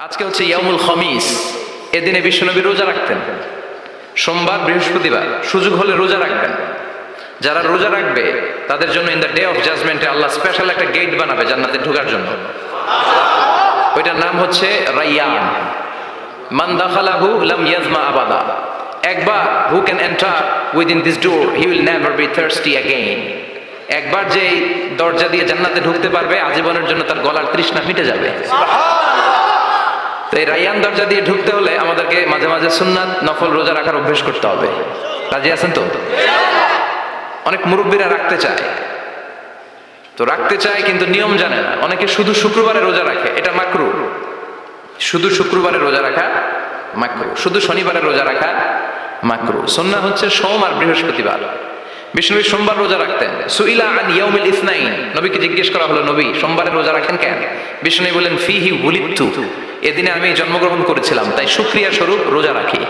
আজকে হচ্ছে ইয়াউমুল খামিস। এদিনে বিশ্বনবী রোজা রাখতেন। সোমবার, বৃহস্পতিবার সুযোগ হলে রোজা রাখবেন। যারা রোজা রাখবে তাদের জন্য ইন দ্য ডে অফ জাজমেন্টে আল্লাহ স্পেশাল একটা গেট বানাবে জান্নাতে ঢোকার জন্য। ওইটার নাম হচ্ছে রাইয়ান। মান দাখালাহু লাম ইয়াজমা আবাদা। একবার who can enter within this door he will never be thirsty again. একবার যে দরজা দিয়ে জান্নাতে ঢুকতে পারবে আজীবনের জন্য তার গলার তৃষ্ণা মিটে যাবে। তো এই রাইয়ান দরজা দিয়ে ঢুকতে হলে আমাদেরকে মাঝে মাঝে সুন্নাত নফল রোজা রাখার অভ্যেস করতে হবে। রাজি আছেন তো? অনেক মুরব্বীরা রাখতে চায়, তো রাখতে চায় কিন্তু নিয়ম জানে না। অনেকে শুধু শুক্রবারে রোজা রাখে, এটা মাকরু। শুধু শুক্রবারে রোজা রাখা মাকরু, শুধু শনিবারে রোজা রাখা মাকরু। সুন্নাহ হচ্ছে সোম আর বৃহস্পতিবার। বিষ্ণু সোমবার রোজা রাখতেন। সুইলা আন ইয়াউমিল ইসনাইন, নবীকে জিজ্ঞেস করা হলো, নবী সোমবারে রোজা রাখেন কেন? বিষ্ণু বলেন, ফিহি উলিদতু, এদিনে আমি জন্মগ্রহণ করেছিলাম, তাই শুকরিয়া স্বরূপ রোজা রাখি।